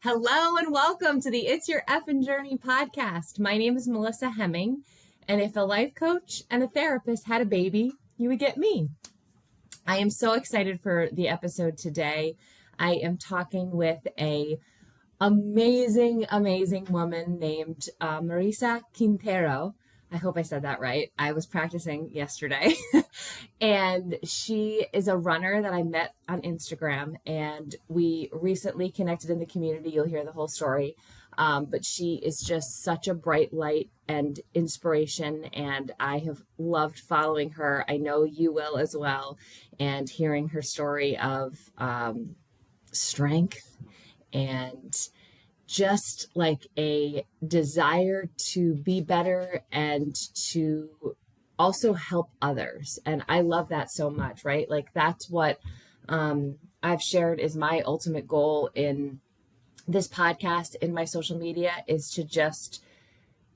Hello and welcome to the It's Your Effin' Journey podcast. My name is Marissa Hemming, and if a life coach and a therapist had a baby, you would get me. I am so excited for the episode today. I am talking with a amazing woman named Marissa Quintero. I hope I said that right. I was practicing yesterday. And she is a runner that I met on Instagram, and we recently connected in the community. You'll hear the whole story. But she is just such a bright light and inspiration, and I have loved following her. I know you will as well, and hearing her story of strength and just like a desire to be better and to also help others. And I love that so much, right? Like that's what I've shared is my ultimate goal in this podcast, in my social media, is to just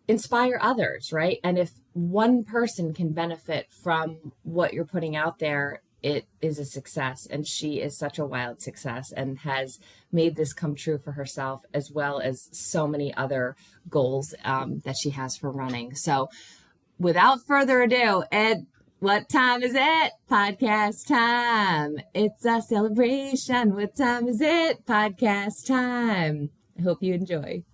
inspire others, right? And if one person can benefit from what you're putting out there, it is a success. And she is such a wild success and has made this come true for herself, as well as so many other goals that she has for running. So without further ado, Ed, what time is it? Podcast time. It's a celebration. What time is it? Podcast time. I hope you enjoy.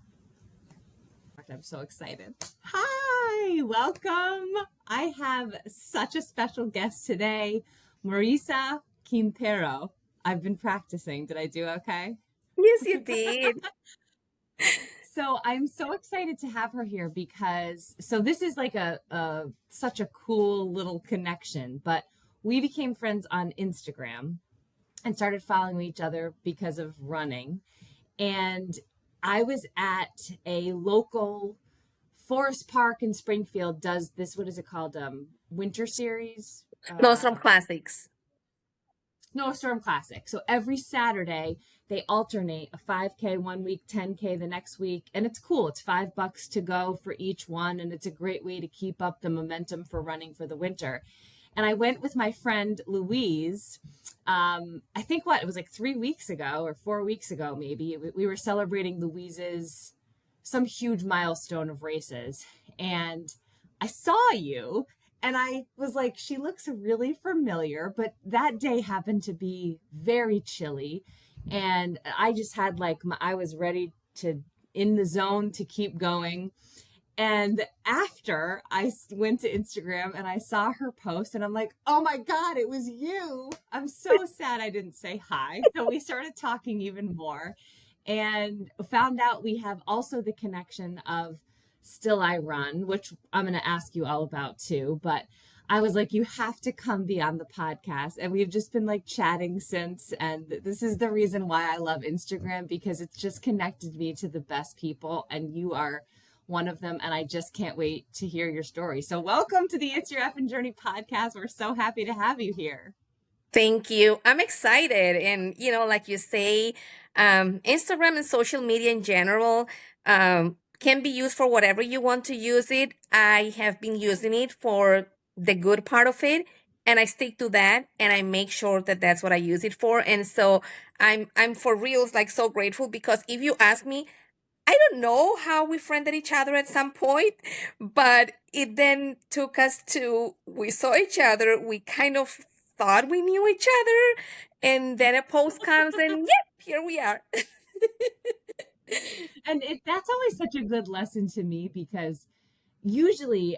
I'm so excited. Hi, welcome. I have such a special guest today, Marissa Quintero. I've been practicing. Did I do okay? Yes, you did. So I'm so excited to have her here because this is like a such a cool little connection, but we became friends on Instagram and started following each other because of running. And I was at a local Forest Park in Springfield does this, what is it called? Winter series? Snowstorm Classics. Snowstorm Classic. So every Saturday they alternate a 5K one week, 10K the next week. And it's cool. It's $5 to go for each one. And it's a great way to keep up the momentum for running for the winter. And I went with my friend Louise. I think it was like 3 weeks ago or 4 weeks ago, maybe. We were celebrating Louise's some huge milestone of races. And I saw you and I was like, she looks really familiar, but that day happened to be very chilly. And I just had I was ready to in the zone to keep going. And after I went to Instagram and I saw her post and I'm like, oh my God, it was you. I'm so sad I didn't say hi. So we started talking even more and found out we have also the connection of Still I Run, which I'm going to ask you all about too. But I was like, you have to come be on the podcast. And we've just been like chatting since. And this is the reason why I love Instagram, because it's just connected me to the best people. And you are one of them. And I just can't wait to hear your story. So welcome to the It's Your Effin' Journey podcast. We're so happy to have you here. Thank you. I'm excited. And, like you say, Instagram and social media in general can be used for whatever you want to use it. I have been using it for the good part of it, and I stick to that, and I make sure that that's what I use it for. And so I'm for reals, like so grateful, because if you ask me, I don't know how we friended each other at some point, but it then took us to, we saw each other, we kind of thought we knew each other, and then a post comes and yep, here we are. And that's always such a good lesson to me, because usually,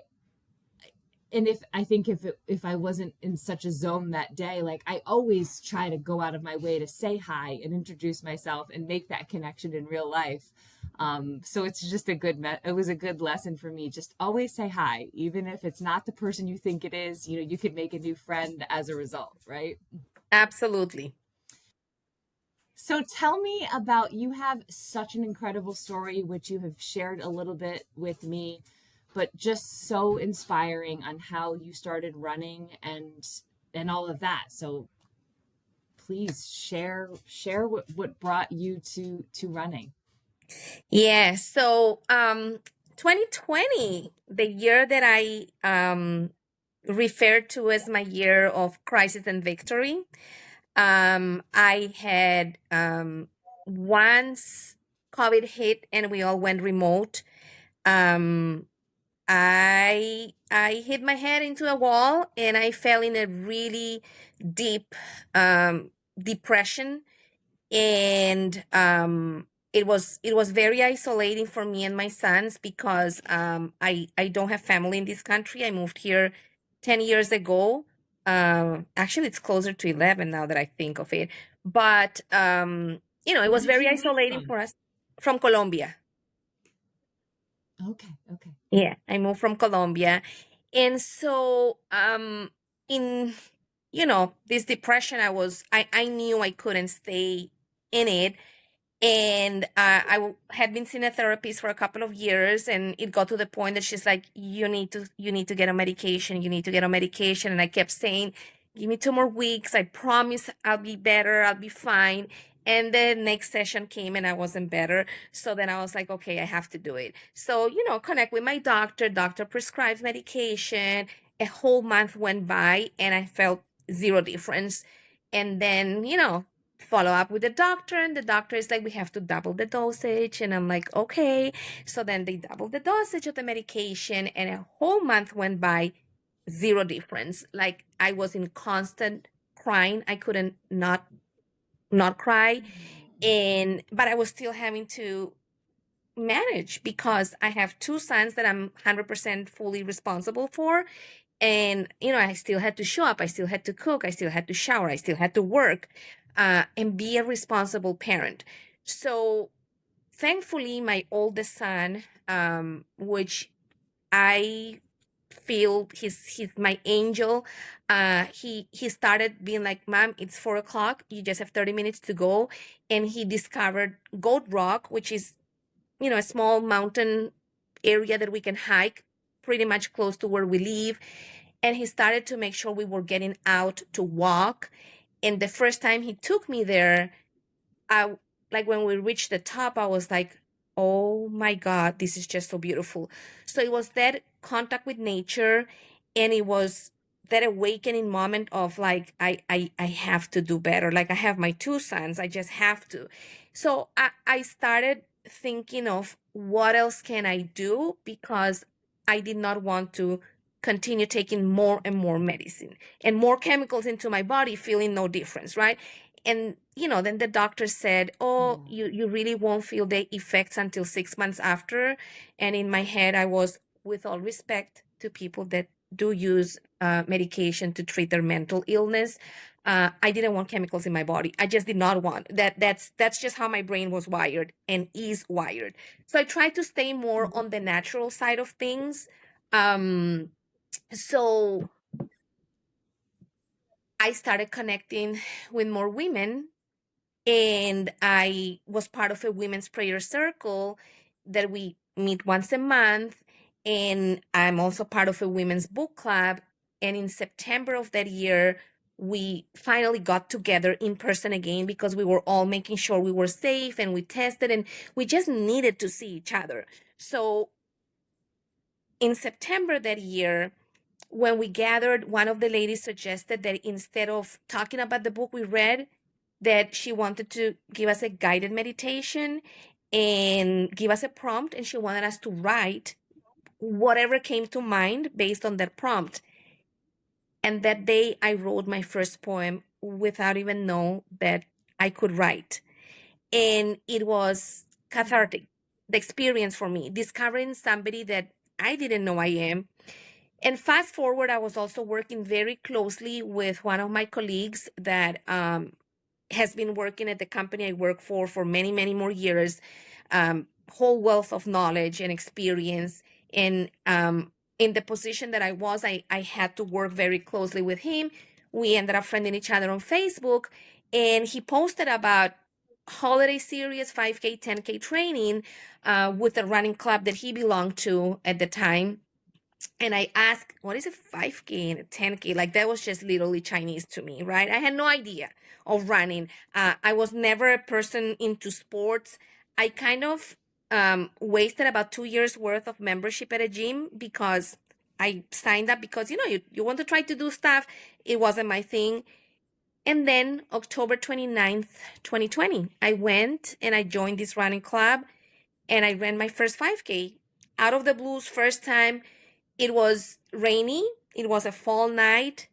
and if I wasn't in such a zone that day, like I always try to go out of my way to say hi and introduce myself and make that connection in real life. So it's just it was a good lesson for me. Just always say hi, even if it's not the person you think it is. You could make a new friend as a result, right? Absolutely. So tell me about, you have such an incredible story, which you have shared a little bit with me, but just so inspiring on how you started running and all of that. So please share what brought you to running. Yeah. So 2020, the year that I referred to as my year of crisis and victory, I had once COVID hit and we all went remote, um, I hit my head into a wall and I fell in a really deep depression. And it was very isolating for me and my sons because I don't have family in this country. I moved here 10 years ago. Actually, it's closer to 11 now that I think of it. But it Where was did very you move isolating from? for us. From Colombia. Okay, okay. Yeah, I moved from Colombia. And so in this depression, I knew I couldn't stay in it. And had been seeing a therapist for a couple of years, and it got to the point that she's like, you need to get on medication, you need to get on medication. And I kept saying, give me 2 more weeks, I promise I'll be better, I'll be fine. And the next session came and I wasn't better. So then I was like, okay, I have to do it. So, connect with my doctor prescribes medication. A whole month went by and I felt zero difference. And then, follow up with the doctor, and the doctor is like, we have to double the dosage. And I'm like, okay. So then they doubled the dosage of the medication, and a whole month went by, zero difference. Like, I was in constant crying. I couldn't not cry. And but I was still having to manage because I have two sons that I'm 100% fully responsible for. And I still had to show up, I still had to cook, I still had to shower, I still had to work, and be a responsible parent. So thankfully, my oldest son, which I feel he's my angel, he started being like, Mom, it's 4 o'clock, you just have 30 minutes to go. And he discovered Goat Rock, which is a small mountain area that we can hike pretty much close to where we live. And he started to make sure we were getting out to walk. And the first time he took me there, I like when we reached the top, I was like, oh my God, this is just so beautiful. So it was that contact with nature, and it was that awakening moment of like, I have to do better. Like, I have my two sons, I just have to. So I started thinking of what else can I do, because I did not want to continue taking more and more medicine and more chemicals into my body, feeling no difference, right? And then the doctor said, oh, Yeah. you really won't feel the effects until 6 months after. And in my head, I was, with all respect to people that do use medication to treat their mental illness, I didn't want chemicals in my body. I just did not want that. That's just how my brain was wired and is wired. So I tried to stay more on the natural side of things. So I started connecting with more women, and I was part of a women's prayer circle that we meet once a month. And I'm also part of a women's book club. And in September of that year, we finally got together in person again, because we were all making sure we were safe, and we tested, and we just needed to see each other. So in September that year, when we gathered, one of the ladies suggested that instead of talking about the book we read, that she wanted to give us a guided meditation and give us a prompt, and she wanted us to write whatever came to mind based on that prompt. And that day I wrote my first poem without even know that I could write. And it was cathartic, the experience for me, discovering somebody that I didn't know I am. And fast forward, I was also working very closely with one of my colleagues that has been working at the company I work for many, many more years, whole wealth of knowledge and experience. And in the position that I was, I had to work very closely with him. We ended up friending each other on Facebook, and he posted about holiday series 5K, 10K training with the running club that he belonged to at the time. And I asked, what is a 5K and a 10K? Like, that was just literally Chinese to me, right? I had no idea of running. I was never a person into sports. I kind of wasted about 2 years worth of membership at a gym, because I signed up because, you want to try to do stuff. It wasn't my thing. And then October 29th, 2020, I went and I joined this running club and I ran my first 5K. Out of the blues, first time. It was rainy, it was a fall night,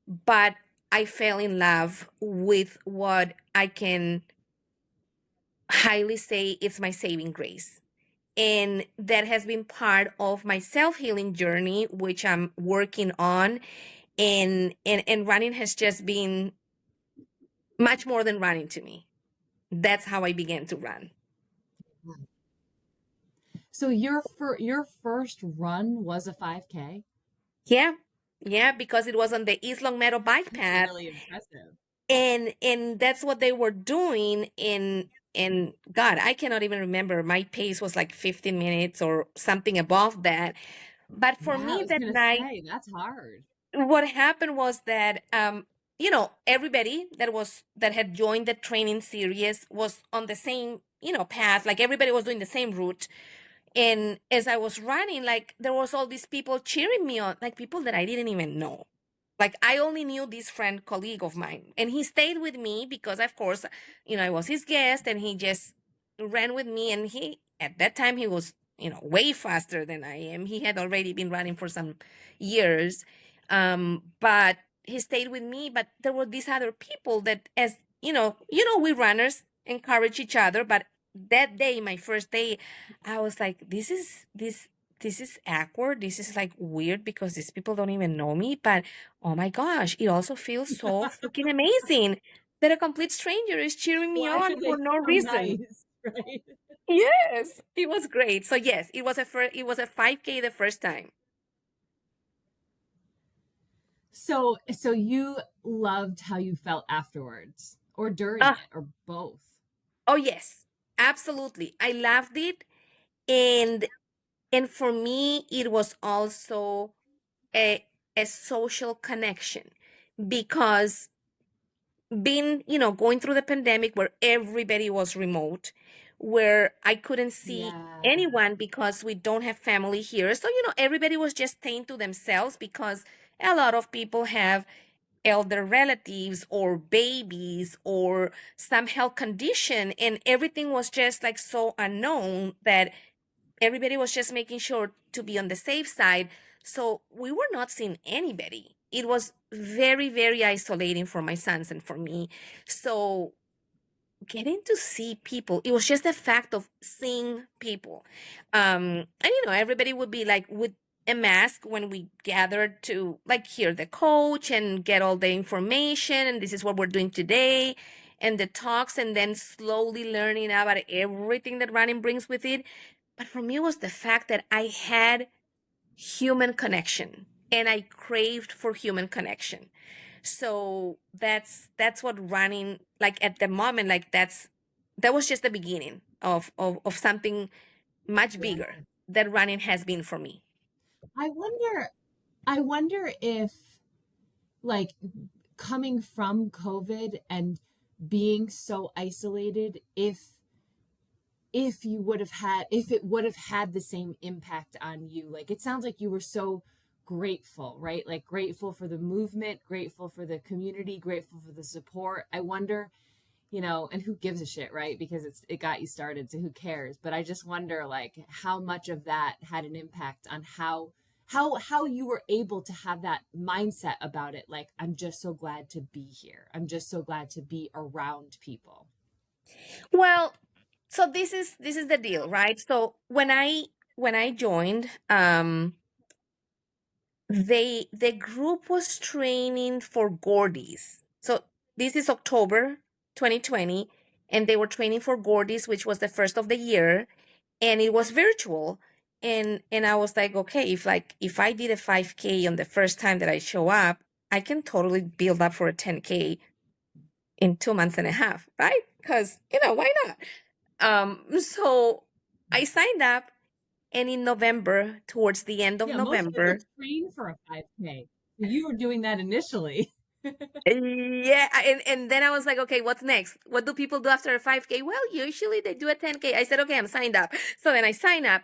but I fell in love with what I can highly say it's my saving grace. And that has been part of my self-healing journey, which I'm working on. And running has just been much more than running to me. That's how I began to run. So your first run was a 5K? Yeah. Yeah, because it was on the East Long Meadow bike That's path. really impressive. And that's what they were doing in God, I cannot even remember. My pace was like 15 minutes or something above that. But for Yeah, I me was that gonna night, say that's hard. what happened was that everybody that had joined the training series was on the same, path. Like everybody was doing the same route. And as I was running, like there was all these people cheering me on, like people that I didn't even know. Like I only knew this friend colleague of mine, and he stayed with me because, of course, I was his guest, and he just ran with me. And he, at that time, he was, way faster than I am. He had already been running for some years, but he stayed with me. But there were these other people that, as we runners encourage each other. But that day, my first day, I was like, this is awkward. This is like weird because these people don't even know me. But oh my gosh, it also feels so freaking amazing that a complete stranger is cheering me Why on are for they no so reason. nice, right? Yes, it was great. So yes, it was a 5K the first time. So you loved how you felt afterwards or during Ah, it or both? oh yes, absolutely. I loved it, and for me, it was also a a social connection because being, going through the pandemic where everybody was remote, where I couldn't see Yeah. anyone because we don't have family here. So, everybody was just staying to themselves because a lot of people have elder relatives or babies or some health condition, and everything was just like so unknown that everybody was just making sure to be on the safe side. So we were not seeing anybody. It was very, very isolating for my sons and for me. So getting to see people, it was just the fact of seeing people. And everybody would be like with a mask when we gathered to like hear the coach and get all the information. And this is what we're doing today. And the talks, and then slowly learning about everything that running brings with it. But for me, it was the fact that I had human connection and I craved for human connection. So that's what running, like at the moment, like that was just the beginning of something much Yeah. bigger that running has been for me. I wonder I wonder if like coming from COVID and being so isolated, if you would have had if it would have had the same impact on you. Like it sounds like you were so grateful, right? Like grateful for the movement, grateful for the community, grateful for the support. I wonder, and who gives a shit, right? Because it got you started, so who cares? But I just wonder like how much of that had an impact on how you were able to have that mindset about it. Like, I'm just so glad to be here. I'm just so glad to be around people. Well, so this is the deal, right? So when I joined, the group was training for Gordies. So this is October 2020, and they were training for Gordies, which was the first of the year, and it was virtual. And I was like, okay, if I did a 5K on the first time that I show up, I can totally build up for a 10K in 2 months and a half, right? Because why not? So I signed up, and in November, towards the end of Yeah, most people November, train for a 5K. So you were doing that initially. yeah, and then I was like, okay, what's next? What do people do after a 5K? Well, usually they do a 10K. I said, okay, I'm signed up. So then I signed up,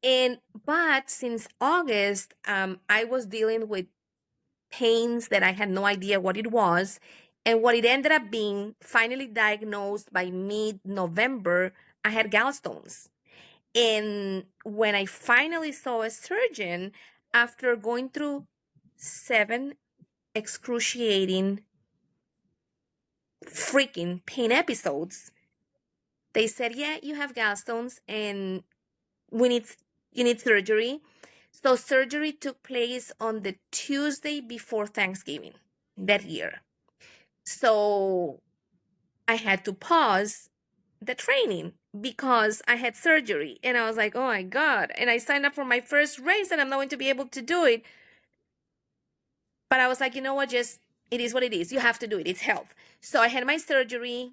and but since August, I was dealing with pains that I had no idea what it was, And what it ended up being, finally diagnosed by mid-November, I had gallstones. And when I finally saw a surgeon, after going through 7 excruciating, freaking pain episodes, they said, "Yeah, you have gallstones, and we need you need surgery." So surgery took place on the Tuesday before Thanksgiving that year. So I had to pause the training because I had surgery, and I was like, "Oh my God." And I signed up for my first race, and I'm not going to be able to do it. But I was like, you know what? Just, it is what it is. You have to do it. It's health. So I had my surgery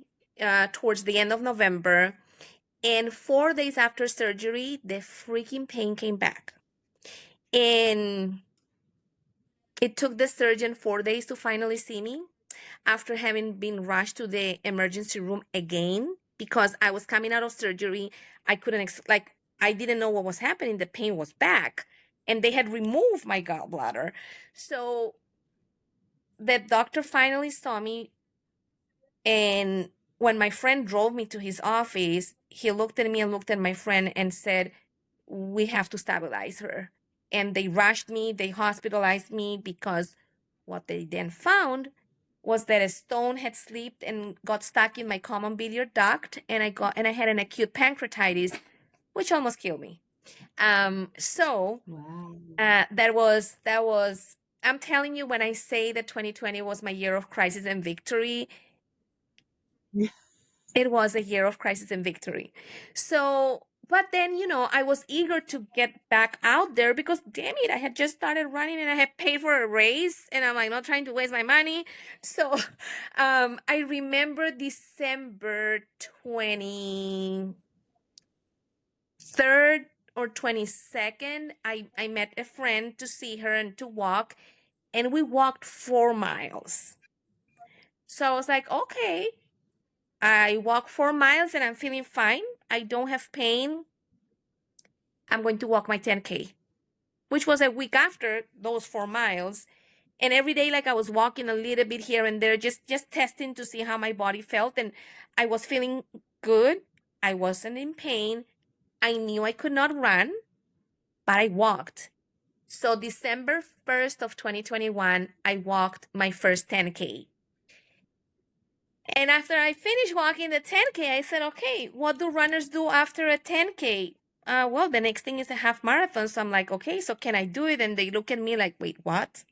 towards the end of November. And 4 days after surgery, the freaking pain came back. And it took the surgeon 4 days to finally see me after having been rushed to the emergency room again because I was coming out of surgery. I couldn't, like, I didn't know what was happening. The pain was back, and they had removed my gallbladder. So the doctor finally saw me, and when my friend drove me to his office, he looked at me and looked at my friend and said, "We have to stabilize her." And they rushed me, they hospitalized me because what they then found was that a stone had slipped and got stuck in my common biliary duct, and I had an acute pancreatitis, which almost killed me. So Wow. that was I'm telling you, when I say that 2020 was my year of crisis and victory, it was a year of crisis and victory. So, but then, I was eager to get back out there because, damn it, I had just started running and I had paid for a race, and I'm like, not trying to waste my money. So, I remember December 23rd or 22nd, I met a friend to see her and to walk, and we walked 4 miles. So I was like, okay, I walk 4 miles and I'm feeling fine. I don't have pain. I'm going to walk my 10K, which was a week after those 4 miles. And every day, like, I was walking a little bit here and there, just testing to see how my body felt. And I was feeling good. I wasn't in pain. I knew I could not run, but I walked. So December 1st of 2021, I walked my first 10K. And after I finished walking the 10K, I said, okay, what do runners do after a 10K? Well, the next thing is a half marathon. So I'm like, okay, so can I do it? And they look at me like, wait, what?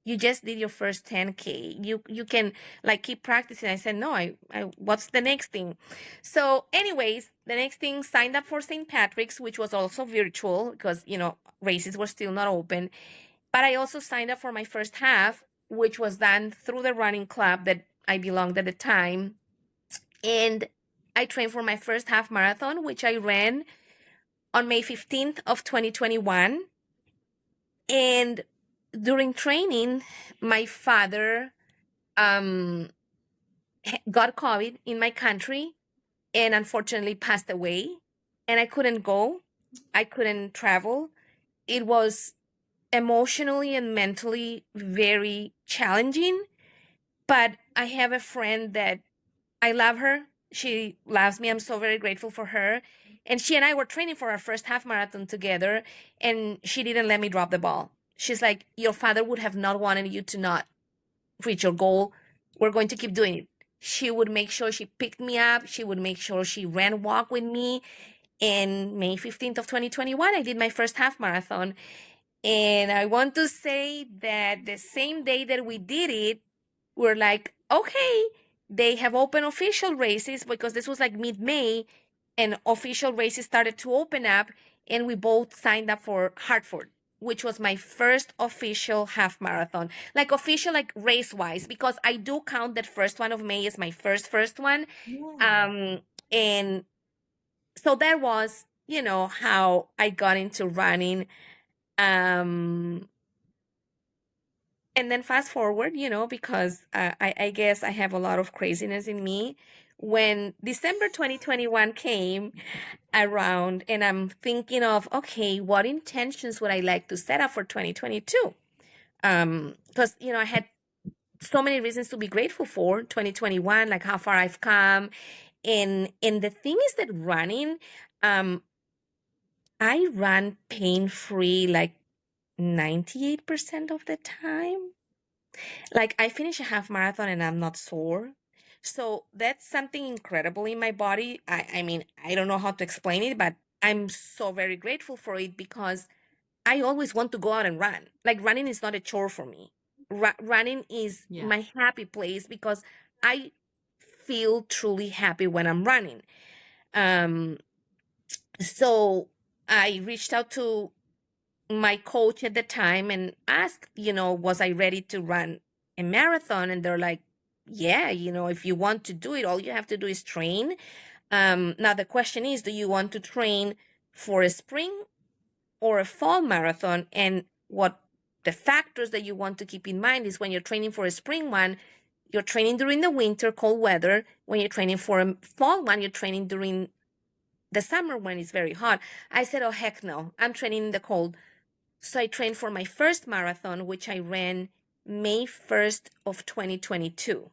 You just did your first 10K. You can, like, keep practicing. I said, no, what's the next thing? So anyways, the next thing, signed up for St. Patrick's, which was also virtual because, races were still not open. But I also signed up for my first half, which was done through the running club that I belonged at the time. And I trained for my first half marathon, which I ran on May 15th of 2021. And during training, my father got COVID in my country and unfortunately passed away. And I couldn't go. I couldn't travel. It was emotionally and mentally very challenging. But I have a friend that I love her. She loves me. I'm so very grateful for her. And she and I were training for our first half marathon together, and she didn't let me drop the ball. She's like, your father would have not wanted you to not reach your goal. We're going to keep doing it. She would make sure she picked me up. She would make sure she ran walk with me. And May 15th of 2021, I did my first half marathon. And I want to say that the same day that we did it, we're like, okay, they have open official races because this was like mid-May, and official races started to open up, and we both signed up for Hartford, which was my first official half marathon. Like official, like race-wise, because I do count that first one of May as my first one. Yeah. And so that was, how I got into running. Um, and then fast forward, because I guess I have a lot of craziness in me. When December 2021 came around, and I'm thinking of, okay, what intentions would I like to set up for 2022? Because, I had so many reasons to be grateful for 2021, like how far I've come. And the thing is that running, um, I run pain free like 98% of the time. Like I finish a half marathon and I'm not sore. So that's something incredible in my body. I mean, I don't know how to explain it, but I'm so very grateful for it because I always want to go out and run. Like running is not a chore for me. Running is Yeah. my happy place because I feel truly happy when I'm running. Um, so I reached out to my coach at the time and asked, was I ready to run a marathon? And they're like, yeah, if you want to do it, all you have to do is train. Now the question is, do you want to train for a spring or a fall marathon? And what the factors that you want to keep in mind is when you're training for a spring one, you're training during the winter, cold weather. When you're training for a fall one, you're training during the summer when it's very hot. I said, oh, heck no, I'm training in the cold. So I trained for my first marathon, which I ran May 1st of 2022.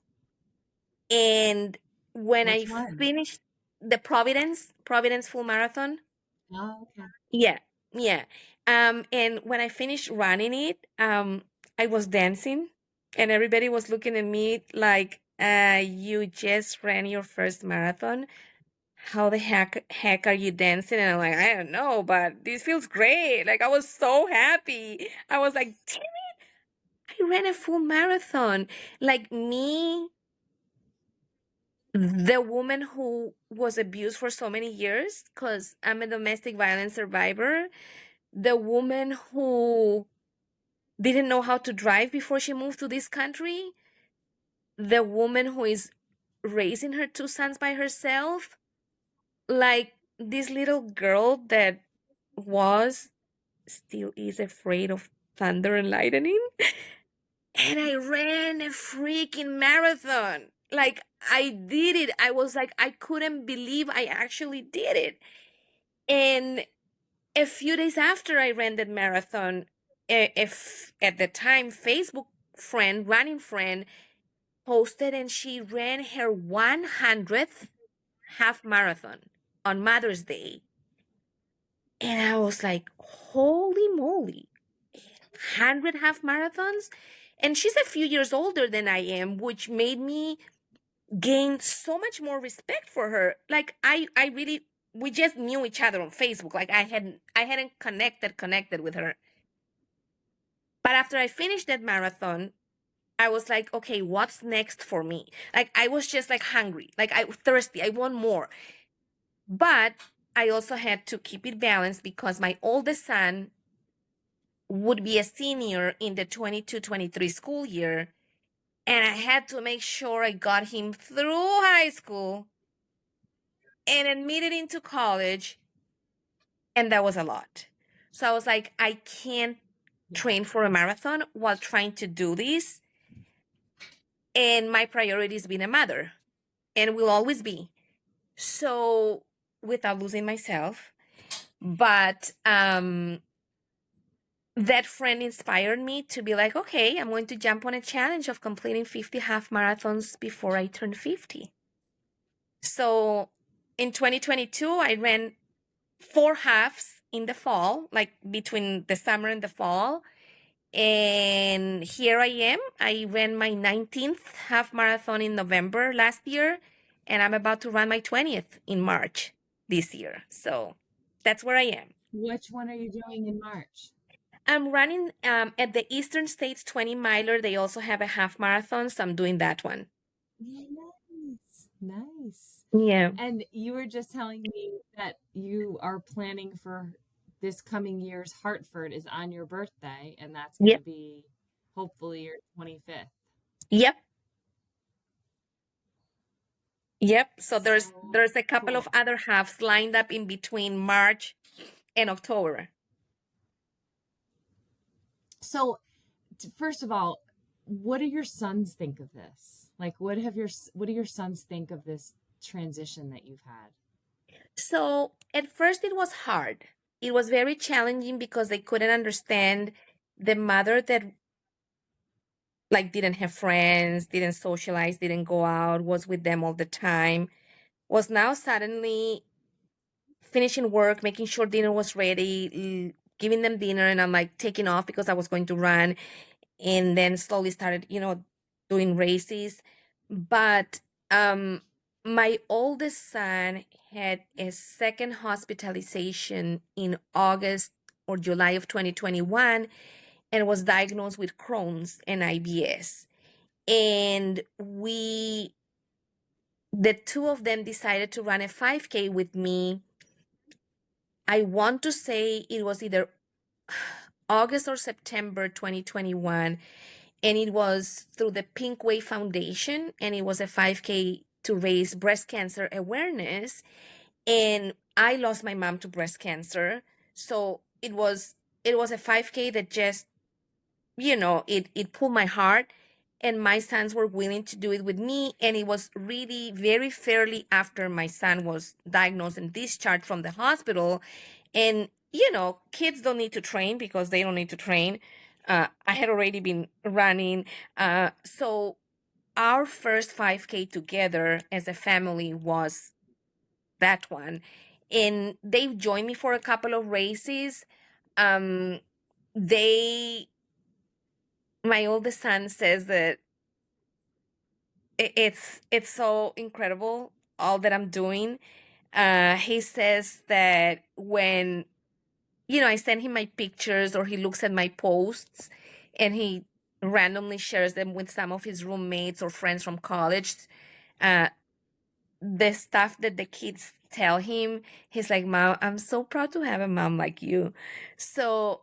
And when I Which one? finished the Providence full marathon, Oh, okay. yeah, yeah. And when I finished running it, I was dancing and everybody was looking at me like, you just ran your first marathon. How the heck are you dancing? And I'm like, I don't know, but this feels great. Like I was so happy. I was like, I ran a full marathon. Like me, the woman who was abused for so many years, because I'm a domestic violence survivor, the woman who didn't know how to drive before she moved to this country, the woman who is raising her two sons by herself, like this little girl that was, still is afraid of thunder and lightning. And I ran a freaking marathon. Like I did it. I was like, I couldn't believe I actually did it. And a few days after I ran that marathon, if at the time Facebook friend, running friend, posted and she ran her 100th half marathon on Mother's Day. And I was like, holy moly, 100 half marathons? And she's a few years older than I am, which made me gain so much more respect for her. Like I really, we just knew each other on Facebook. Like I hadn't connected with her. But after I finished that marathon, I was like, okay, what's next for me? Like I was just like hungry, like I was thirsty, I want more. But I also had to keep it balanced because my oldest son would be a senior in the 22-23 school year. And I had to make sure I got him through high school and admitted into college. And that was a lot. So I was like, I can't Yeah. train for a marathon while trying to do this. And my priority is being a mother and will always be. So without losing myself. But that friend inspired me to be like, okay, I'm going to jump on a challenge of completing 50 half marathons before I turn 50. So in 2022, I ran 4 halves in the fall, like between the summer and the fall. And here I am. I ran my 19th half marathon in November last year, and I'm about to run my 20th in March this year. So that's where I am. Which one are you doing in March? I'm running at the Eastern States 20 miler. They also have a half marathon, so I'm doing that one. Yeah, nice. Nice. Yeah. And you were just telling me that you are planning for this coming year's Hartford is on your birthday, and that's going to Yep. be hopefully your 25th. Yep. Yep. So So there's a couple of cool. other halves lined up in between March and October. So, first of all, what do your sons think of this? Like, what do your sons think of this transition that you've had? So at first it was hard. It was very challenging because they couldn't understand the mother that like didn't have friends, didn't socialize, didn't go out, was with them all the time, was now suddenly finishing work, making sure dinner was ready, giving them dinner, and I'm like taking off because I was going to run, and then slowly started, doing races. But um my oldest son had a second hospitalization in August or July of 2021 and was diagnosed with Crohn's and IBS. And the two of them decided to run a 5K with me. I want to say it was either August or September 2021, and it was through the Pink Way Foundation, and it was a 5K to raise breast cancer awareness. And I lost my mom to breast cancer, so it was a 5K that just, it pulled my heart, and my sons were willing to do it with me. And it was really very fairly after my son was diagnosed and discharged from the hospital. And kids don't need to train because they don't need to train. I had already been running, so our first 5K together as a family was that one. And they joined me for a couple of races. um they My oldest son says that it's so incredible all that I'm doing. He says that when, I send him my pictures or he looks at my posts, and he randomly shares them with some of his roommates or friends from college, uh, the stuff that the kids tell him, he's like, "Mom, I'm so proud to have a mom like you." So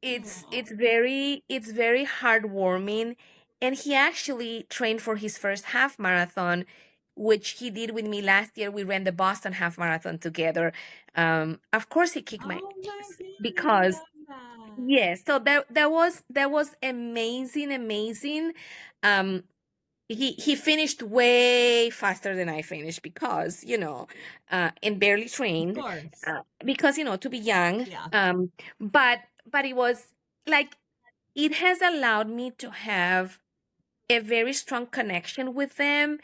it's Aw. it's very heartwarming. And he actually trained for his first half marathon, which he did with me last year. We ran the Boston half marathon together. Of course, he kicked my Oh my ass goodness, I because, love that. yes. So that was amazing, amazing. Um, he finished way faster than I finished because, and barely Of trained, course. because, to be young. Yeah. But it was like, it has allowed me to have a very strong connection with them,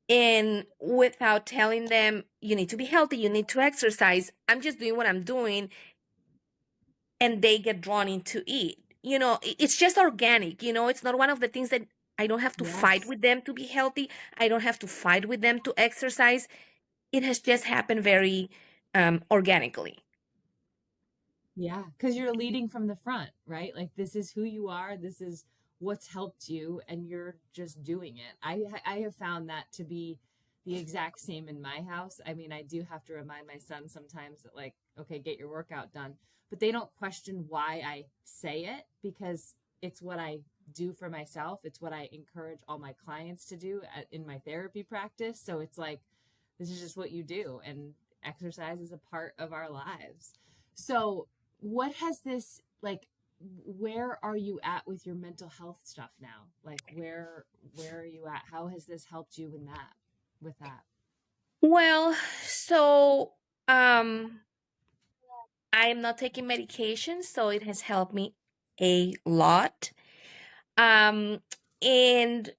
and without telling them you need to be healthy, you need to exercise. I'm just doing what I'm doing, and they get drawn into it. It's just organic. It's not one of the things that I don't have to fight Yes. with them to be healthy. I don't have to fight with them to exercise. It has just happened very organically. Yeah, because you're leading from the front, right? Like this is who you are. This is what's helped you, and you're just doing it. I have found that to be the exact same in my house. I mean, I do have to remind my son sometimes that like, okay, get your workout done, but they don't question why I say it because it's what I do for myself. It's what I encourage all my clients to do in my therapy practice. So it's like this is just what you do, and exercise is a part of our lives. So what has this like where are you at with your mental health stuff now? Like where are you at? How has this helped you in that with that? Well, so um, I am not taking medication, so it has helped me a lot. Um, and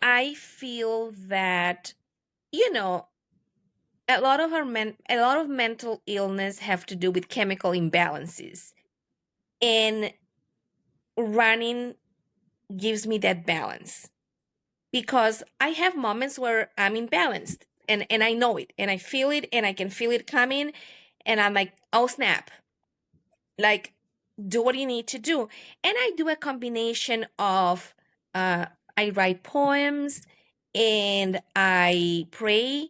I feel that, you know, a lot of mental illness have to do with chemical imbalances, and running gives me that balance, because I have moments where I'm imbalanced, and I know it, and I feel it, and I can feel it coming, and I'm like, oh snap, like, do what you need to do. And I do a combination of, uh I write poems, and I pray,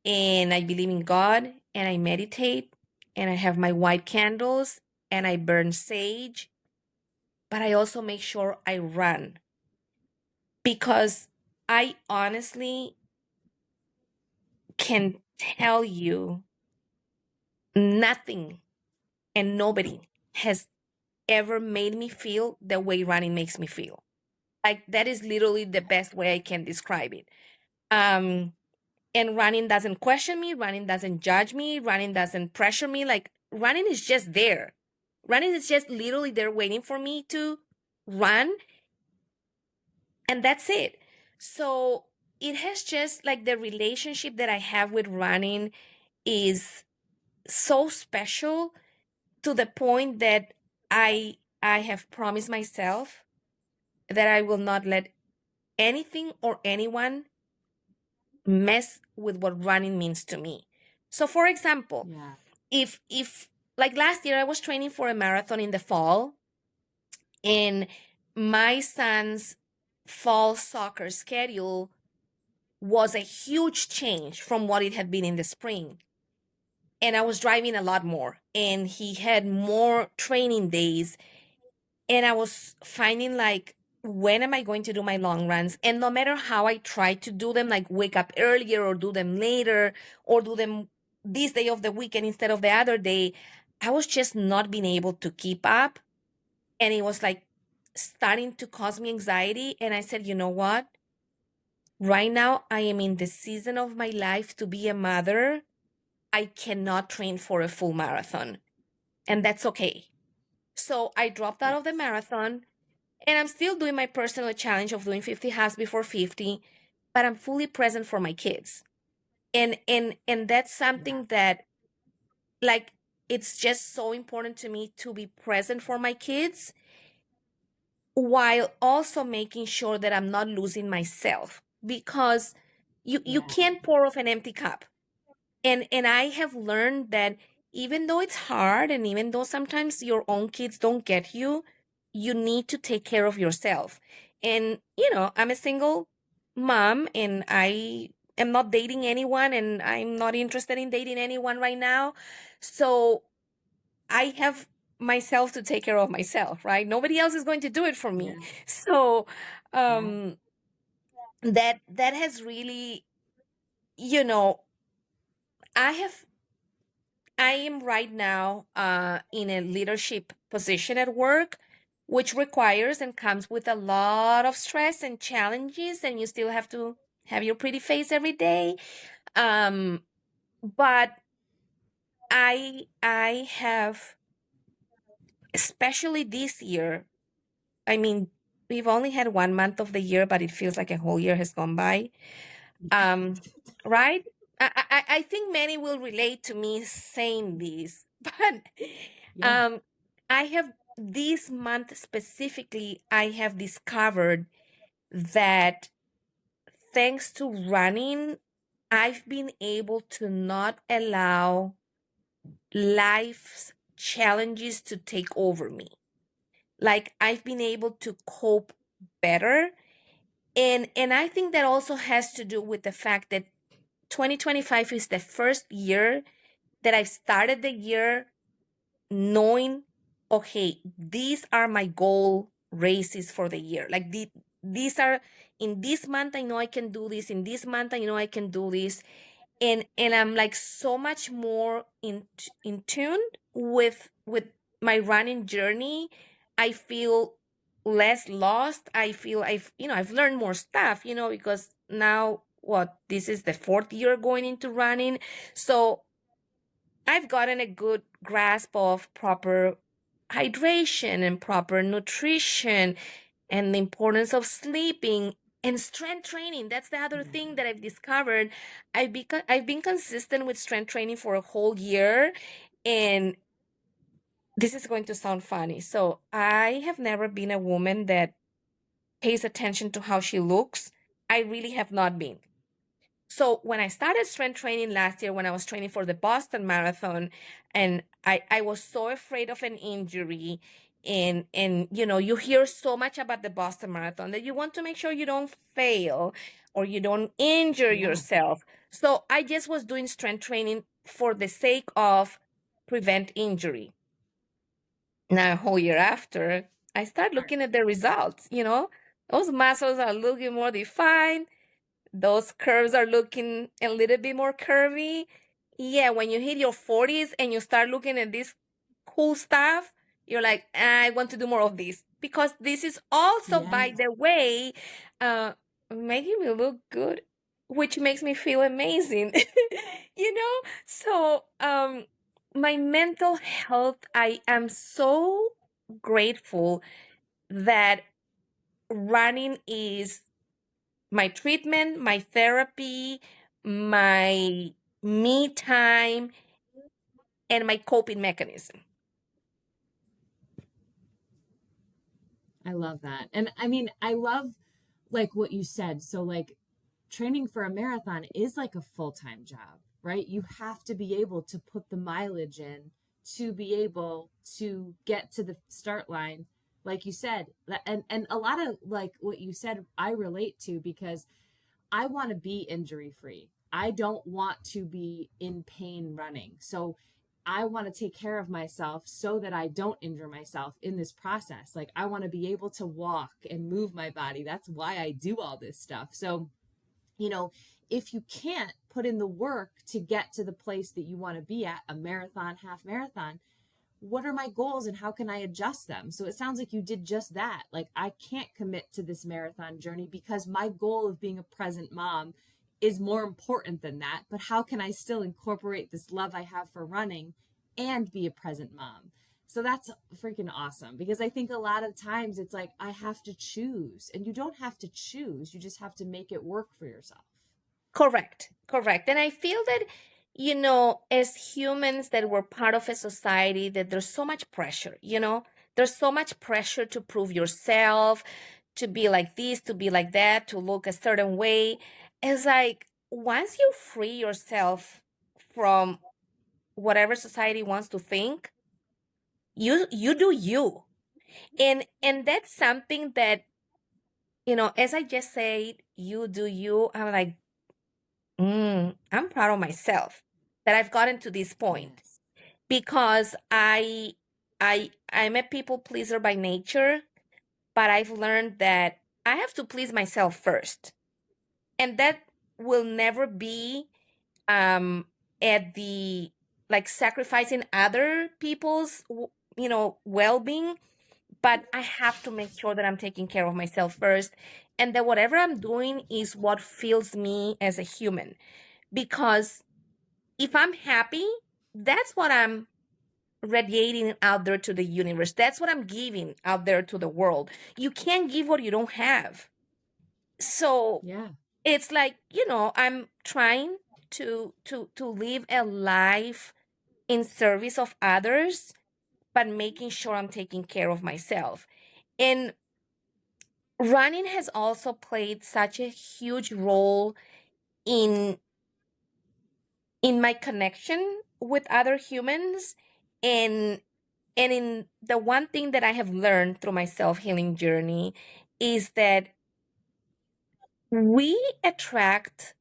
and I believe in God, and I meditate, and I have my white candles, and I burn sage. But I also make sure I run, because I honestly can tell you, nothing and nobody has ever made me feel the way running makes me feel. Like, that is literally the best way I can describe it. Um, and running doesn't question me, running doesn't judge me, running doesn't pressure me. Like, running is just there. Running is just literally there waiting for me to run. and that's it. So it has just like the relationship that I have with running is so special, to the point that I have promised myself that I will not let anything or anyone mess with what running means to me. So for example, Yeah. if like last year I was training for a marathon in the fall, and my son's fall soccer schedule was a huge change from what it had been in the spring. And I was driving a lot more, and he had more training days. And I was finding like, when am I going to do my long runs? And no matter how I try to do them, like wake up earlier or do them later or do them this day of the weekend instead of the other day, I was just not being able to keep up. And it was like starting to cause me anxiety. And I said, you know what? Right now, I am in the season of my life to be a mother. I cannot train for a full marathon, and that's okay. So I dropped out of the Yes. marathon, and I'm still doing my personal challenge of doing 50 halves before 50, but I'm fully present for my kids. And that's Yeah. something that, like, it's just so important to me to be present for my kids, while also making sure that I'm not losing myself, because you Yeah. can't pour off an empty cup. And I have learned that even though it's hard, and even though sometimes your own kids don't get you, you need to take care of yourself. And I'm a single mom, and I am not dating anyone, and I'm not interested in dating anyone right now. So I have myself to take care of myself, right? Nobody else is going to do it for me. Yeah. So Yeah. um that has really, you know I have I am right now in a leadership position at work, which requires and comes with a lot of stress and challenges, and you still have to have your pretty face every day. Um, but I have, especially this year. I mean, we've only had 1 month of the year, but it feels like a whole year has gone by. Um, right? I think many will relate to me saying this, but Yeah. um, I have, this month specifically, I have discovered that thanks to running, I've been able to not allow life's challenges to take over me. Like, I've been able to cope better. And I think that also has to do with the fact that 2025 is the first year that I've started the year knowing, okay, these are my goal races for the year. Like, these are, in this month, I know I can do this. In this month, I know I can do this. And I'm like so much more in tune with my running journey. I feel less lost. I feel I've learned more stuff, because now, what, this is the fourth year going into running. So I've gotten a good grasp of proper hydration and proper nutrition, and the importance of sleeping and strength training. That's the other Yeah. thing that I've discovered. I've been consistent with strength training for a whole year, and this is going to sound funny. So I have never been a woman that pays attention to how she looks. I really have not been. So when I started strength training last year, when I was training for the Boston Marathon, and I was so afraid of an injury, and you hear so much about the Boston Marathon that you want to make sure you don't fail or you don't injure Yeah. yourself. So I just was doing strength training for the sake of prevent injury. Now, a whole year after, I start Sure. looking at the results. Those muscles are looking more defined, those curves are looking a little bit more curvy. Yeah, when you hit your 40s and you start looking at this cool stuff, you're like, I want to do more of this. Because this is also, Yeah. by the way, uh, making me look good, which makes me feel amazing. you know? So, my mental health, I am so grateful that running is my treatment, my therapy, my me time, and my coping mechanism. I love that. And I mean, I love like what you said. So like training for a marathon is like a full-time job, right? You have to be able to put the mileage in to be able to get to the start line. Like you said, and a lot of like what you said I relate to because I want to be injury free. I don't want to be in pain running. So I want to take care of myself so that I don't injure myself in this process. Like I want to be able to walk and move my body. That's why I do all this stuff. So, you know, if you can't put in the work to get to the place that you want to be at, a marathon, half marathon, what are my goals and how can I adjust them? So it sounds like you did just that. Like, I can't commit to this marathon journey because my goal of being a present mom is more important than that. But how can I still incorporate this love I have for running and be a present mom? So that's freaking awesome because I think a lot of times it's like I have to choose, and you don't have to choose, you just have to make it work for yourself. Correct, correct. And I feel that, as humans that we're part of a society, that there's so much pressure, there's so much pressure to prove yourself, to be like this, to be like that, to look a certain way. It's like once you free yourself from whatever society wants to think, you do you. And that's something that, as I just said, you do you. I'm like, I'm proud of myself that I've gotten to this point Yes. because I'm a people pleaser by nature, but I've learned that I have to please myself first. And that will never be um at the like sacrificing other people's well-being, but I have to make sure that I'm taking care of myself first and that whatever I'm doing is what fills me as a human, because if I'm happy, that's what I'm radiating out there to the universe. That's what I'm giving out there to the world. You can't give what you don't have. So Yeah. it's like, I'm trying to live a life in service of others, but making sure I'm taking care of myself. And running has also played such a huge role in my connection with other humans, and in the one thing that I have learned through my self-healing journey is that we attract,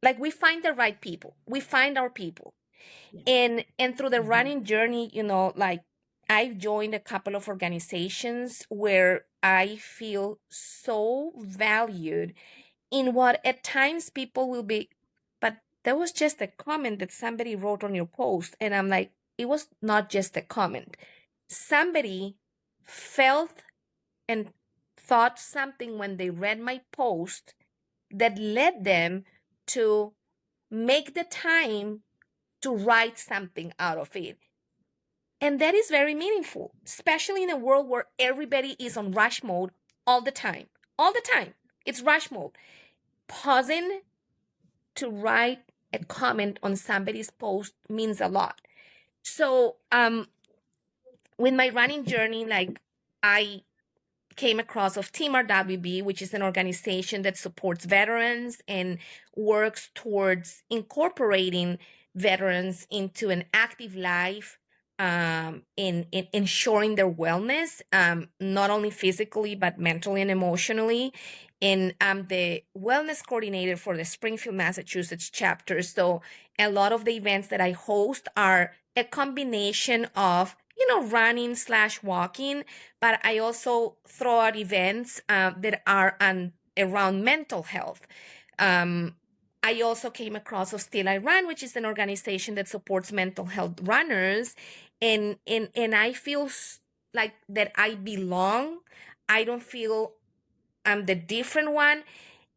like, we find the right people, we find our people. Yes. And through the Mm-hmm. running journey, like, I've joined a couple of organizations where I feel so valued in what at times people will be, but there was just a comment that somebody wrote on your post. And I'm like, it was not just a comment. Somebody felt and thought something when they read my post that led them to make the time to write something out of it. And that is very meaningful, especially in a world where everybody is on rush mode all the time. All the time. It's rush mode. Pausing to write a comment on somebody's post means a lot. So, with my running journey, like, I came across of Team RWB, which is an organization that supports veterans and works towards incorporating veterans into an active life, in ensuring their wellness, not only physically, but mentally and emotionally. And I'm the wellness coordinator for the Springfield, Massachusetts chapter. So a lot of the events that I host are a combination of, running slash walking, but I also throw out events that are around mental health. Um, I also came across of Still I Run, which is an organization that supports mental health runners, and I feel like that I belong. I don't feel I'm the different one.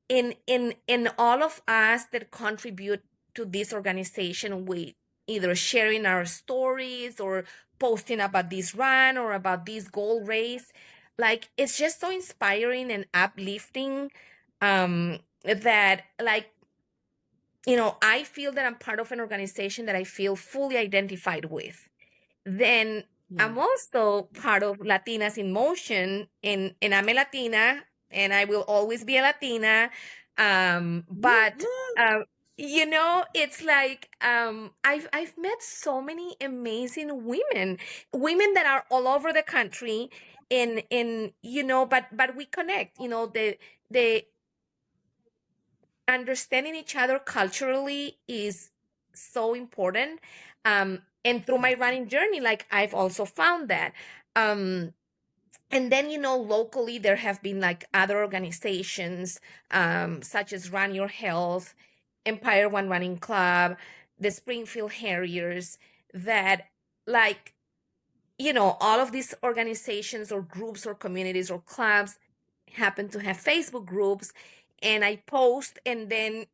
In all of us that contribute to this organization, we either sharing our stories or posting about this run or about this goal race, Like it's just so inspiring and uplifting, that like, I feel that I'm part of an organization that I feel fully identified with. Then Yeah. I'm also part of Latinas in Motion, and I'm a Latina, and I will always be a Latina. Woo, But woo. it's like, I've met so many amazing women that are all over the country, and but we connect. The understanding each other culturally is so important. And through my Yeah. running journey, like I've also found that. um and then, locally there have been like other organizations, such as Run Your Health, Empire One Running Club, the Springfield Harriers, that, like, all of these organizations or groups or communities or clubs happen to have Facebook groups. And I post, and then,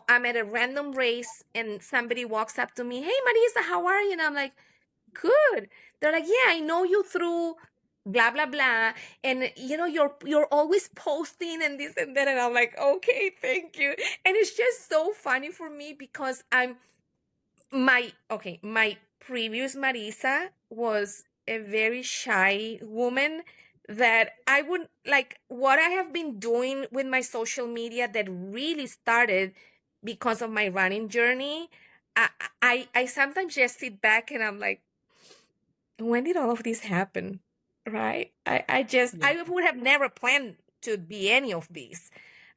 I'm at a random race and somebody walks up to me, "Hey, Marisa, how are you?" And I'm like, "Good." They're like, "Yeah, I know you through blah blah blah, and you're always posting and this and that." And I'm like, "Okay, thank you." And it's just so funny for me because my previous Marisa was a very shy woman, that I would like what I have been doing with my social media that really started because of my running journey. I sometimes just sit back and I'm like, when did all of this happen? Right? Yeah. I would have never planned to be any of these.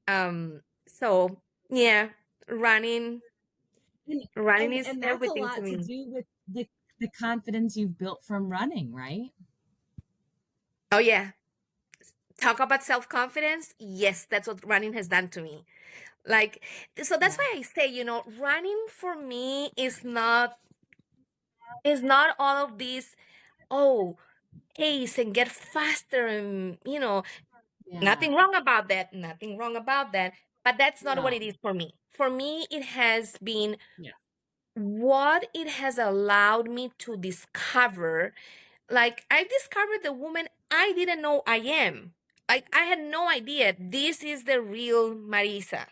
So yeah, running And running and is and that's a everything to lot to me. do with the confidence you've built from running, right? Oh yeah. Talk about self-confidence. Yes, that's what running has done to me. Like, so that's Yeah. why I say, running for me is not all of these, oh, pace and get faster, and Yeah. nothing wrong about that. Nothing wrong about that. But that's not what No. it is for me. For me, it has been Yeah. what it has allowed me to discover. Like, I discovered the woman I didn't know I am. Like, I had no idea this is the real Marisa.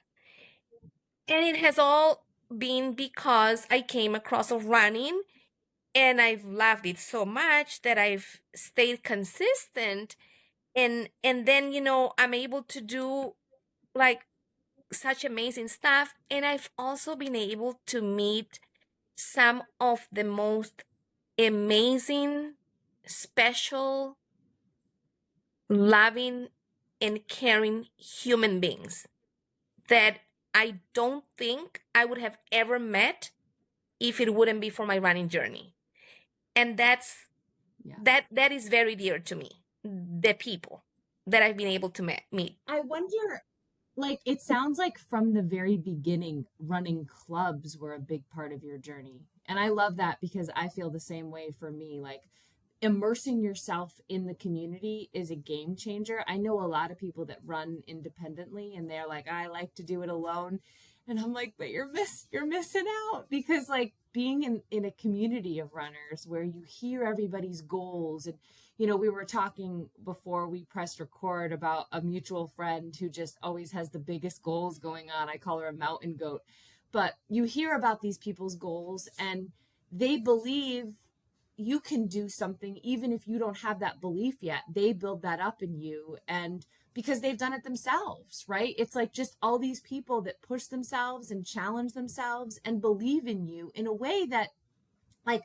And it has all been because I came across of running, and I've loved it so much that I've stayed consistent, and then, I'm able to do like such amazing stuff. And I've also been able to meet some of the most amazing, special, loving, and caring human beings that I don't think I would have ever met if it wouldn't be for my running journey. And Yeah. that is very dear to me. The people that I've been able to meet. I wonder, like, it sounds like from the very beginning, running clubs were a big part of your journey. And I love that because I feel the same way for me. Like, immersing yourself in the community is a game changer. I know a lot of people that run independently and they're like, I like to do it alone. And I'm like, but you're missing out because like being in a community of runners where you hear everybody's goals and we were talking before we pressed record about a mutual friend who just always has the biggest goals going on. I call her a mountain goat. But you hear about these people's goals and they believe you can do something even if you don't have that belief yet. They build that up in you, and because they've done it themselves, right? It's like just all these people that push themselves and challenge themselves and believe in you in a way that, like,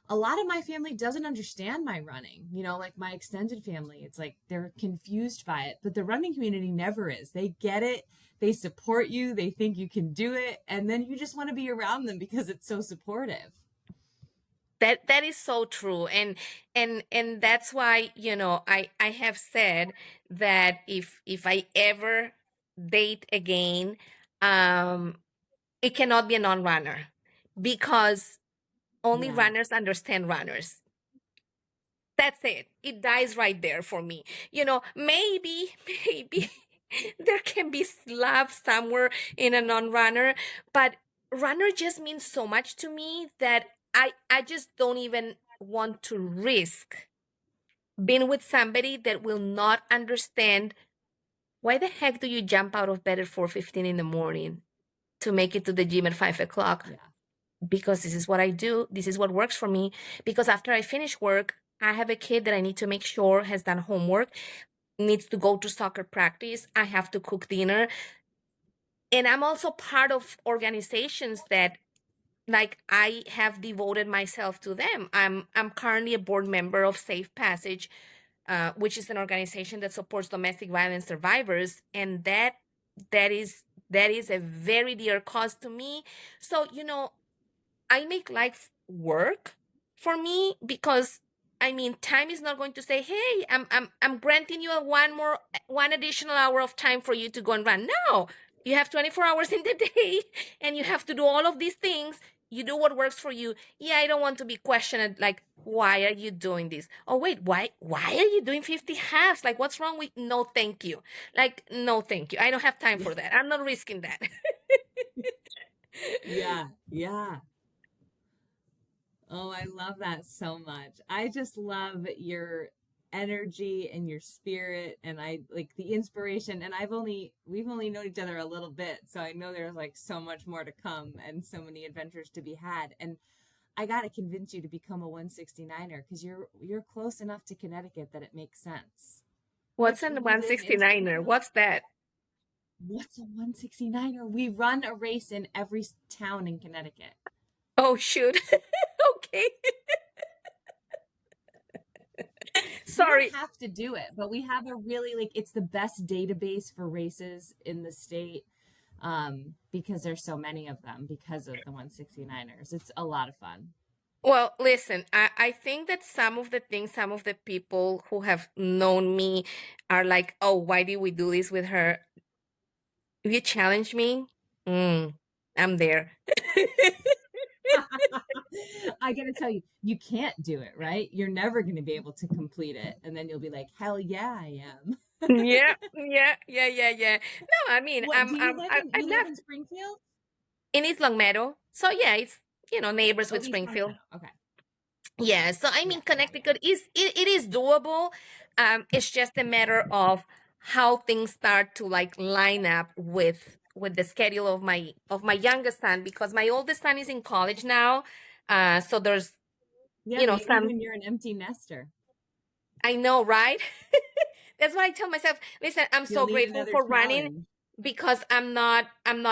a lot of my family doesn't understand my running, like my extended family. It's like they're confused by it, but the running community never is. They get it, they support you, they think you can do it, and then you just want to be around them because it's so supportive. That is so true. And that's why, I have said that if I ever date again, um it cannot be a non-runner, because only Yeah. runners understand runners. That's it. It dies right there for me. Maybe, maybe there can be love somewhere in a non-runner, but runner just means so much to me that I just don't even want to risk being with somebody that will not understand why the heck do you jump out of bed at 4:15 in the morning to make it to the gym at 5 o'clock? Yeah. Because this is what I do. This is what works for me. Because after I finish work, I have a kid that I need to make sure has done homework, needs to go to soccer practice. I have to cook dinner. And I'm also part of organizations that, like, I have devoted myself to them. I'm currently a board member of Safe Passage, which is an organization that supports domestic violence survivors, and that is a very dear cause to me. So, I make life work for me because, I mean, time is not going to say, "Hey, I'm granting you one additional hour of time for you to go and run." No, you have 24 hours in the day, and you have to do all of these things. You do what works for you. Yeah, I don't want to be questioned like, "Why are you doing this?" Oh, wait, why are you doing 50 halves? Like, what's wrong with? No, thank you. Like, no, thank you. I don't have time Yeah. for that. I'm not risking that. Yeah. Yeah. Oh, I love that so much. I just love your energy and your spirit, and I like the inspiration. And we've only known each other a little bit, so I know there's like so much more to come and so many adventures to be had. And I got to convince you to become a 169er because you're close enough to Connecticut that it makes sense. What's an We live in 169er? Springfield. What's that? What's a 169er? We run a race in every town in Connecticut. Oh, shoot. Okay. You don't Sorry. have to do it, but we have a really like it's the best database for races in the state because there's so many of them because of the 169ers. It's a lot of fun. Well, listen, I think that some of the people who have known me are like, oh, why did we do this with her? If you challenge me, mm, I'm there. I gotta tell you, you can't do it, right? You're never gonna be able to complete it. And then you'll be like, hell yeah, I am. Yeah, yeah, yeah, yeah, yeah. No, I mean, What do you live in? I You live left in Springfield? in East Long Meadow. So yeah, it's, neighbors Oh, with East Long Springfield. Meadow. Okay. Yeah, so I Yeah, mean, yeah, yeah. Connecticut it is doable. It's just a matter of how things start to like line up with the schedule of my youngest son, because my oldest son is in college now. So there's, Yeah, maybe some. when you're an empty nester, I know, right? That's why I tell myself, listen, I'm you'll so need grateful another for running challenge. because I'm not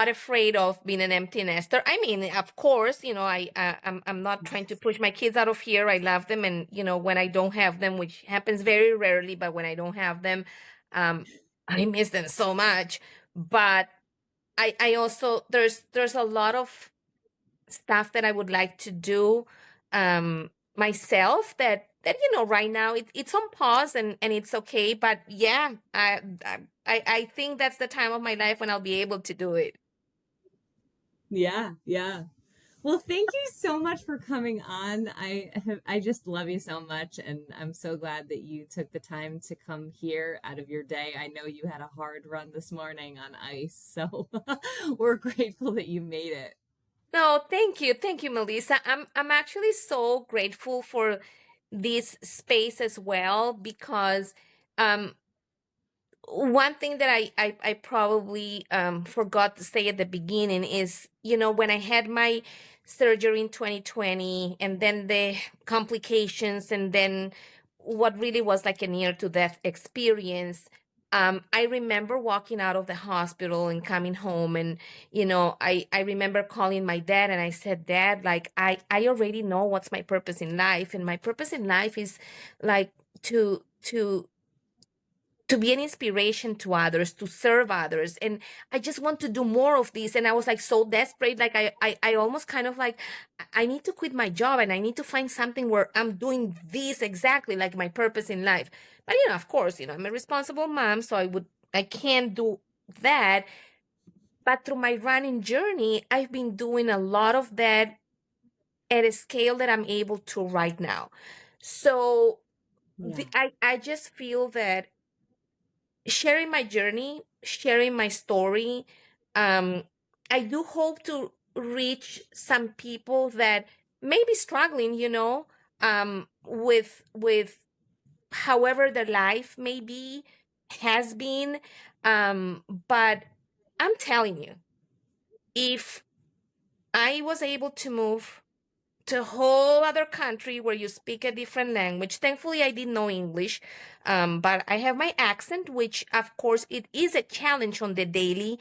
afraid of being an empty nester. I mean, of course, I'm not trying to Yes. push my kids out of here. I love them, and when I don't have them, which happens very rarely, but when I don't have them, um, I miss them so much. But I also there's a lot of stuff that I would like to do myself that right now it's on pause, and it's okay, but yeah, I think that's the time of my life when I'll be able to do it. Yeah, yeah. Well, thank you so much for coming on. I just love you so much, and I'm so glad that you took the time to come here out of your day. I know you had a hard run this morning on ice, so we're grateful that you made it. No, thank you, Melissa. I'm actually so grateful for this space as well, because um one thing that I probably forgot to say at the beginning is, when I had my surgery in 2020, and then the complications, and then what really was like a near to death experience. I remember walking out of the hospital and coming home, and I remember calling my dad, and I said, Dad, like, I already know what's my purpose in life, and my purpose in life is like to be an inspiration to others, to serve others. And I just want to do more of this. And I was like so desperate. Like I almost kind of like, I need to quit my job, and I need to find something where I'm doing this exactly like my purpose in life. But, of course, I'm a responsible mom, so I can't do that. But through my running journey, I've been doing a lot of that at a scale that I'm able to right now. So Yeah, I just feel that sharing my journey, sharing my story. Um, I do hope to reach some people that may be struggling, with however their life may be, has been. But I'm telling you, if I was able to move to a whole other country where you speak a different language. Thankfully, I didn't know English, but I have my accent, which of course it is a challenge on the daily,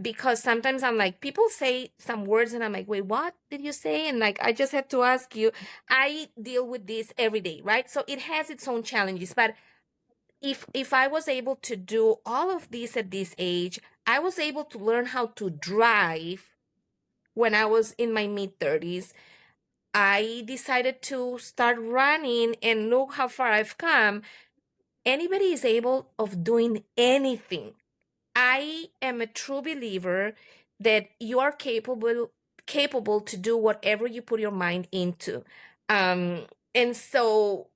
because sometimes I'm like, people say some words and I'm like, wait, what did you say? And like, I just had to ask you. I deal with this every day, right? So it has its own challenges. But if I was able to do all of this at this age, I was able to learn how to drive when I was in my mid 30s. I decided to start running, and look how far I've come. Anybody is able of doing anything. I am a true believer that you are capable to do whatever you put your mind into. Um, and so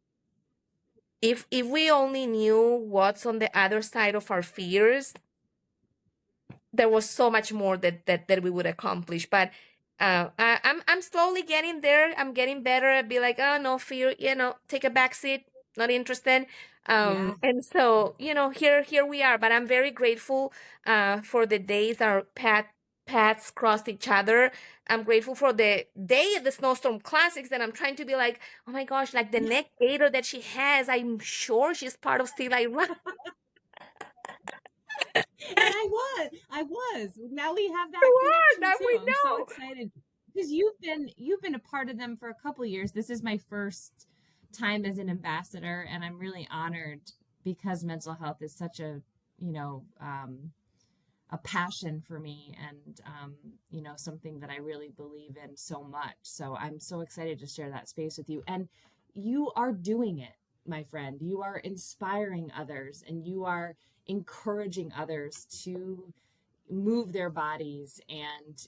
if we only knew what's on the other side of our fears, there was so much more that we would accomplish. But I'm slowly getting there. I'm getting better. I'd be like, oh no, fear, take a back seat, not interested. Yeah. And so here we are. But I'm very grateful for the days our paths crossed each other. I'm grateful for the day at the Snowstorm Classics that I'm trying to be like, oh my gosh, like the neck gator that she has. I'm sure she's part of Still I Run. And I was. Now we have that What? connection Now too. we I'm so know. excited because you've been a part of them for a couple years. This is my first time as an ambassador, and I'm really honored because mental health is such you know um, a passion for me, and something that I really believe in so much. So I'm so excited to share that space with you. And you are doing it, my friend. You are inspiring others, and you are encouraging others to move their bodies and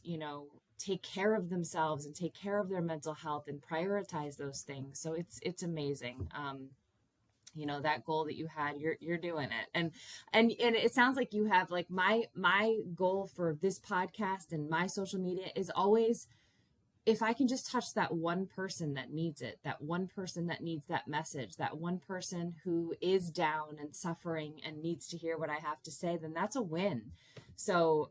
take care of themselves and take care of their mental health and prioritize those things. So it's amazing. That goal that you had, you're doing it. And it sounds like you have, like, my goal for this podcast and my social media is always, if I can just touch that one person that needs it, that one person that needs that message, that one person who is down and suffering and needs to hear what I have to say, then that's a win. So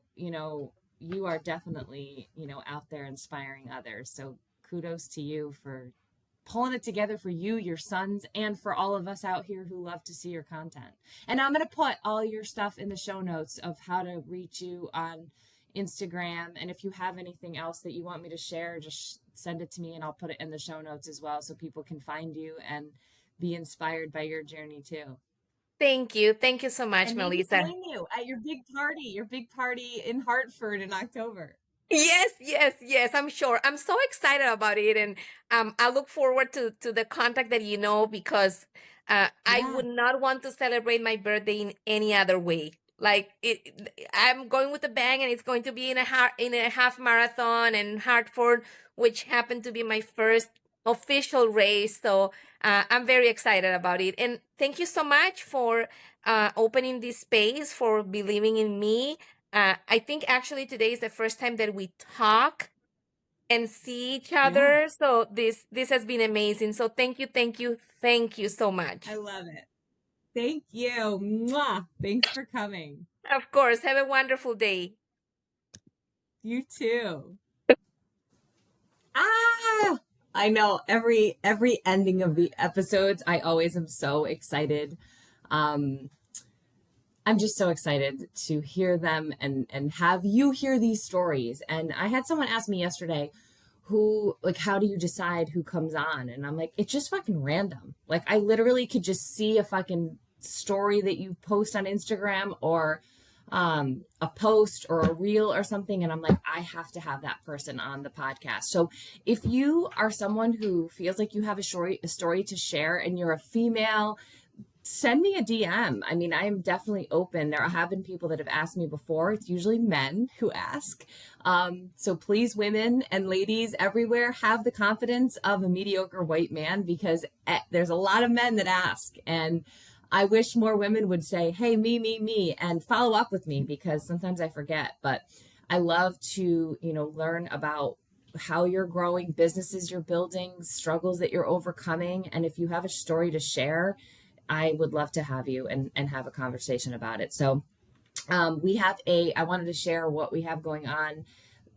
you are definitely out there inspiring others. So kudos to you for pulling it together, for you, your sons, and for all of us out here who love to see your content. And I'm going to put all your stuff in the show notes of how to reach you on Instagram. And if you have anything else that you want me to share, just send it to me and I'll put it in the show notes as well so people can find you and be inspired by your journey too. Thank you. Thank you so much, And maybe Melissa. join you at your big party in Hartford in October. Yes, yes, yes, I'm sure. I'm so excited about it. And I look forward to the contact that because I Yeah. would not want to celebrate my birthday in any other way. Like I'm going with a bang, and it's going to be in a half marathon in Hartford, which happened to be my first official race. So I'm very excited about it. And thank you so much for opening this space, for believing in me. I think actually today is the first time that we talk and see each Yeah. other. So this has been amazing. So thank you, thank you, thank you so much. I love it. Thank you. Mwah. Thanks for coming. Of course. Have a wonderful day. You too. Ah, I know every ending of the episodes, I always am so excited. Um, I'm just so excited to hear them and have you hear these stories. And I had someone ask me yesterday, who, like, how do you decide who comes on? And I'm like, it's just fucking random. Like, I literally could just see a fucking story that you post on Instagram, or a post or a reel or something, and I'm like, I have to have that person on the podcast. So if you are someone who feels like you have a story to share and you're a female, send me a DM. I mean, I am definitely open. There have been people that have asked me before. It's usually men who ask. So please, women and ladies everywhere, have the confidence of a mediocre white man, because there's a lot of men that ask. And I wish more women would say, hey, me, and follow up with me, because sometimes I forget. But I love to, learn about how you're growing, businesses you're building, struggles that you're overcoming. And if you have a story to share, I would love to have you and have a conversation about it. So I wanted to share what we have going on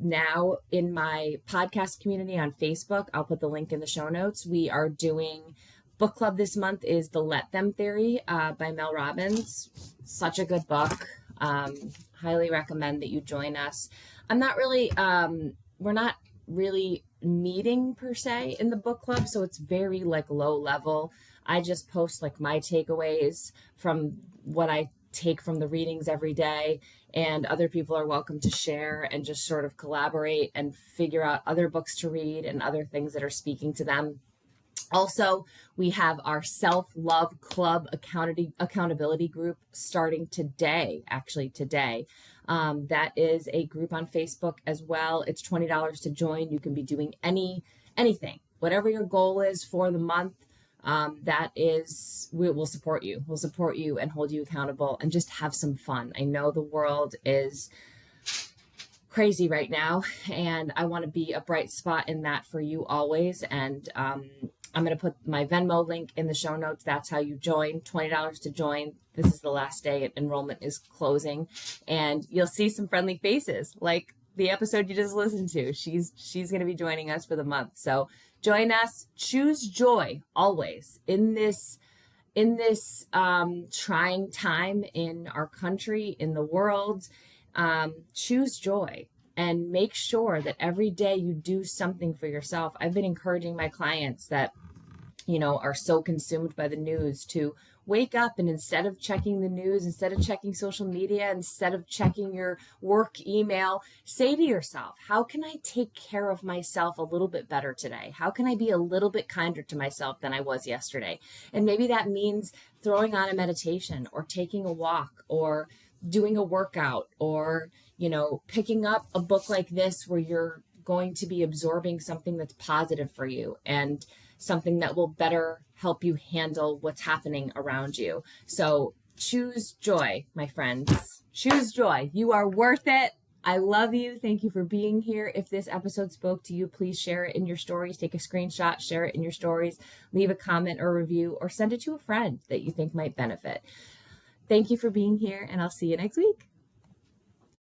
now in my podcast community on Facebook. I'll put the link in the show notes. We are doing book club this month is The Let Them Theory by Mel Robbins. Such a good book. Highly recommend that you join us. We're not really meeting per se in the book club, so it's very like low level. I just post like my takeaways from what I take from the readings every day, and other people are welcome to share and just sort of collaborate and figure out other books to read and other things that are speaking to them. Also, we have our self-love club accountability group starting today, actually today. That is a group on Facebook as well. It's $20 to join. You can be doing anything, whatever your goal is for the month. We will support you. We'll support you and hold you accountable and just have some fun. I know the world is crazy right now, and I want to be a bright spot in that for you always. And I'm going to put my Venmo link in the show notes. That's how you join. $20 to join. This is the last day. Enrollment is closing, and you'll see some friendly faces like the episode you just listened to. She's going to be joining us for the month. So join us. Choose joy always in this trying time in our country, in the world. Choose joy and make sure that every day you do something for yourself. I've been encouraging my clients that, are so consumed by the news to wake up, and instead of checking the news, instead of checking social media, instead of checking your work email, say to yourself, how can I take care of myself a little bit better today? How can I be a little bit kinder to myself than I was yesterday? And maybe that means throwing on a meditation or taking a walk or doing a workout or, picking up a book like this where you're going to be absorbing something that's positive for you and something that will better help you handle what's happening around you. So choose joy, my friends. Choose joy. You are worth it. I love you. Thank you for being here. If this episode spoke to you, please share it in your stories. Take a screenshot, share it in your stories, leave a comment or review, or send it to a friend that you think might benefit. Thank you for being here, and I'll see you next week.